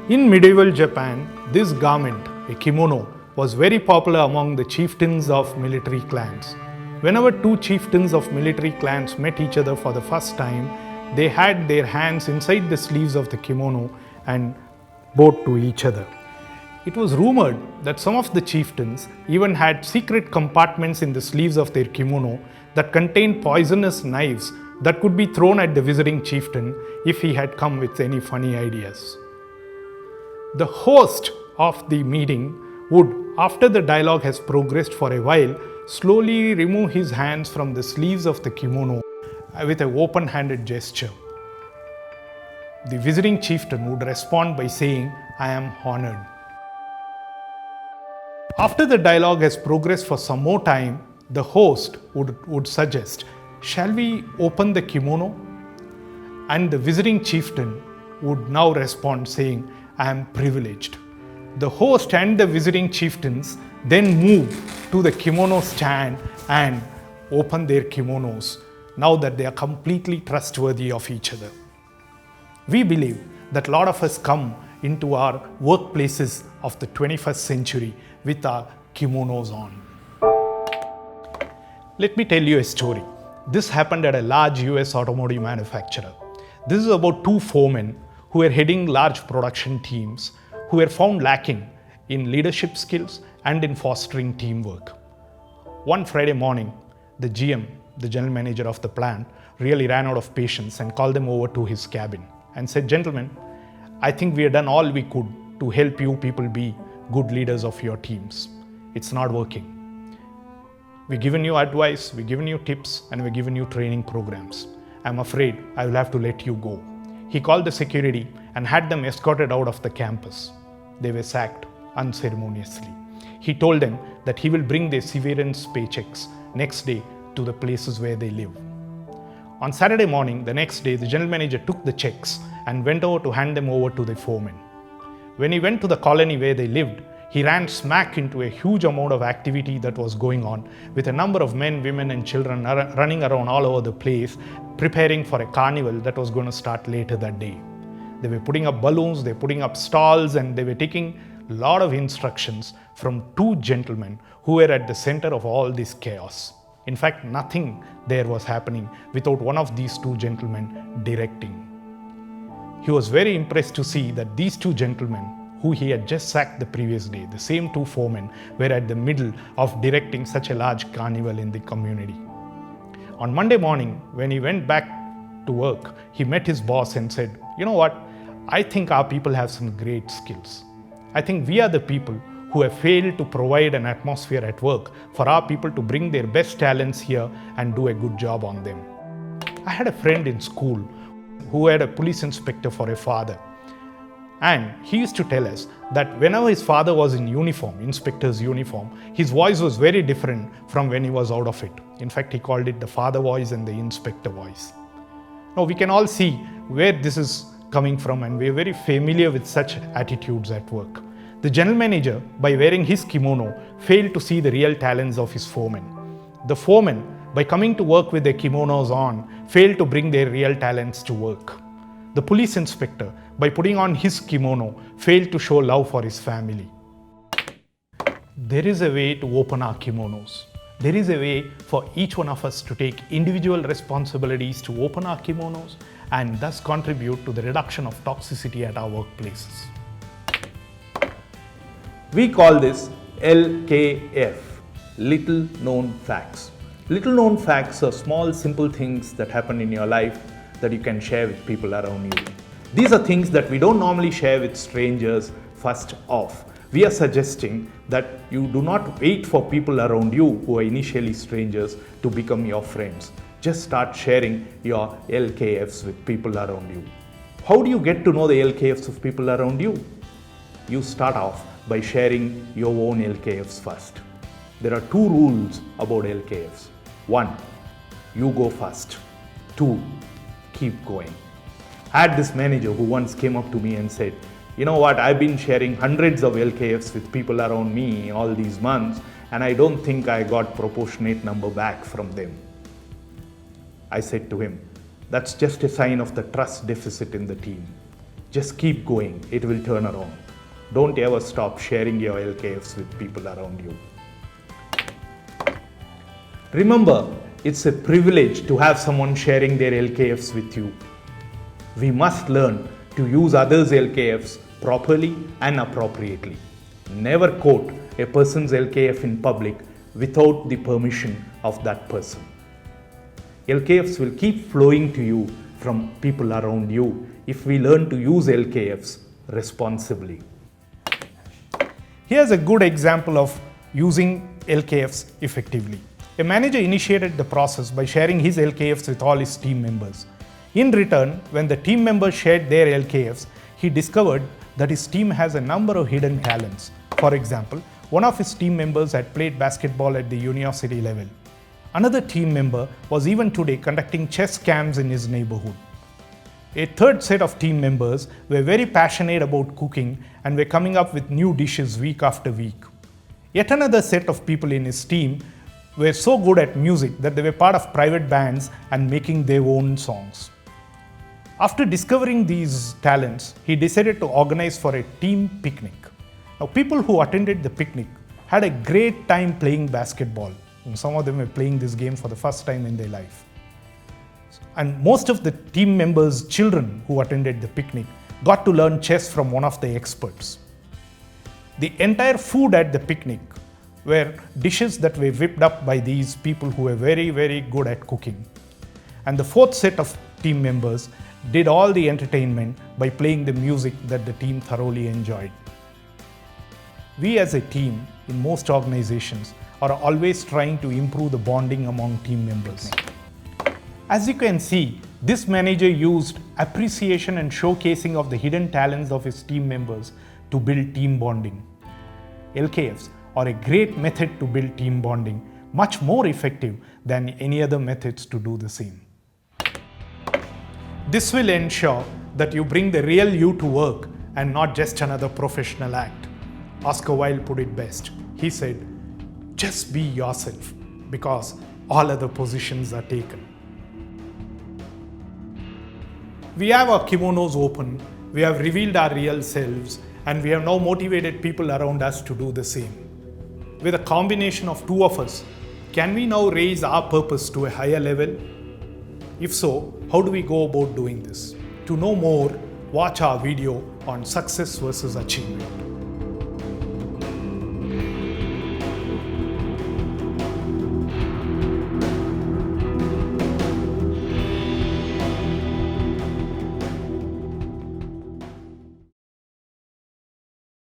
In medieval Japan, this garment, a kimono, was very popular among the chieftains of military clans. Whenever two chieftains of military clans met each other for the first time, they had their hands inside the sleeves of the kimono and bowed to each other. It was rumored that some of the chieftains even had secret compartments in the sleeves of their kimono that contained poisonous knives that could be thrown at the visiting chieftain if he had come with any funny ideas. The host of the meeting would, after the dialogue has progressed for a while, slowly remove his hands from the sleeves of the kimono with an open-handed gesture. The visiting chieftain would respond by saying, "I am honored." After the dialogue has progressed for some more time, the host would suggest, "Shall we open the kimono?" And the visiting chieftain would now respond saying, "I am privileged." The host and the visiting chieftains then move to the kimono stand and open their kimonos now that they are completely trustworthy of each other. We believe that a lot of us come into our workplaces of the 21st century with our kimonos on. Let me tell you a story. This happened at a large US automotive manufacturer. This is about two foremen who were heading large production teams who were found lacking in leadership skills and in fostering teamwork. One Friday morning, the GM, the general manager of the plant, really ran out of patience and called them over to his cabin and said, "Gentlemen, I think we have done all we could to help you people be good leaders of your teams. It's not working. We've given you advice, we've given you tips, and we've given you training programs. I'm afraid I will have to let you go." He called the security and had them escorted out of the campus. They were sacked unceremoniously. He told them that he will bring their severance paychecks next day to the places where they live. On Saturday morning, the next day, the general manager took the checks and went over to hand them over to the foreman. When he went to the colony where they lived, he ran smack into a huge amount of activity that was going on, with a number of men, women, and children running around all over the place, preparing for a carnival that was going to start later that day. They were putting up balloons, they were putting up stalls, and they were taking a lot of instructions from two gentlemen who were at the center of all this chaos. In fact, nothing there was happening without one of these two gentlemen directing. He was very impressed to see that these two gentlemen, who he had just sacked the previous day, the same two foremen, were at the middle of directing such a large carnival in the community. On Monday morning, when he went back to work, he met his boss and said, "You know what? I think our people have some great skills. I think we are the people who have failed to provide an atmosphere at work for our people to bring their best talents here and do a good job on them." I had a friend in school who had a police inspector for a father. And he used to tell us that whenever his father was in uniform, inspector's uniform, his voice was very different from when he was out of it. In fact, he called it the father voice and the inspector voice. Now, we can all see where this is coming from, and we are very familiar with such attitudes at work. The general manager, by wearing his kimono, failed to see the real talents of his foremen. The foremen, by coming to work with their kimonos on, failed to bring their real talents to work. The police inspector, by putting on his kimono, failed to show love for his family. There is a way to open our kimonos. There is a way for each one of us to take individual responsibilities to open our kimonos and thus contribute to the reduction of toxicity at our workplaces. We call this LKF, Little Known Facts. Little known facts are small, simple things that happen in your life that you can share with people around you. These are things that we don't normally share with strangers first off. We are suggesting that you do not wait for people around you who are initially strangers to become your friends. Just start sharing your LKFs with people around you. How do you get to know the LKFs of people around you? You start off by sharing your own LKFs first. There are two rules about LKFs. 1, you go first. 2, keep going. I had this manager who once came up to me and said, "You know what, I've been sharing hundreds of LKFs with people around me all these months, and I don't think I got proportionate number back from them." I said to him, "That's just a sign of the trust deficit in the team. Just keep going, it will turn around. Don't ever stop sharing your LKFs with people around you. Remember, it's a privilege to have someone sharing their LKFs with you. We must learn to use others' LKFs properly and appropriately. Never quote a person's LKF in public without the permission of that person. LKFs will keep flowing to you from people around you if we learn to use LKFs responsibly. Here's a good example of using LKFs effectively. A manager initiated the process by sharing his LKFs with all his team members. In return, when the team members shared their LKFs, he discovered that his team has a number of hidden talents. For example, one of his team members had played basketball at the university level. Another team member was even today conducting chess camps in his neighborhood. A third set of team members were very passionate about cooking and were coming up with new dishes week after week. Yet another set of people in his team were so good at music that they were part of private bands and making their own songs. After discovering these talents, he decided to organize for a team picnic. Now, people who attended the picnic had a great time playing basketball. And some of them were playing this game for the first time in their life. And most of the team members' children who attended the picnic got to learn chess from one of the experts. The entire food at the picnic were dishes that were whipped up by these people who were very, very good at cooking. And the fourth set of team members did all the entertainment by playing the music that the team thoroughly enjoyed. We as a team in most organizations are always trying to improve the bonding among team members. As you can see, this manager used appreciation and showcasing of the hidden talents of his team members to build team bonding. LKFs are a great method to build team bonding, much more effective than any other methods to do the same. This will ensure that you bring the real you to work and not just another professional act. Oscar Wilde put it best. He said, "Just be yourself, because all other positions are taken." We have our kimonos open, we have revealed our real selves, and we have now motivated people around us to do the same. With a combination of two of us, can we now raise our purpose to a higher level? If so, how do we go about doing this? To know more, watch our video on success versus achievement.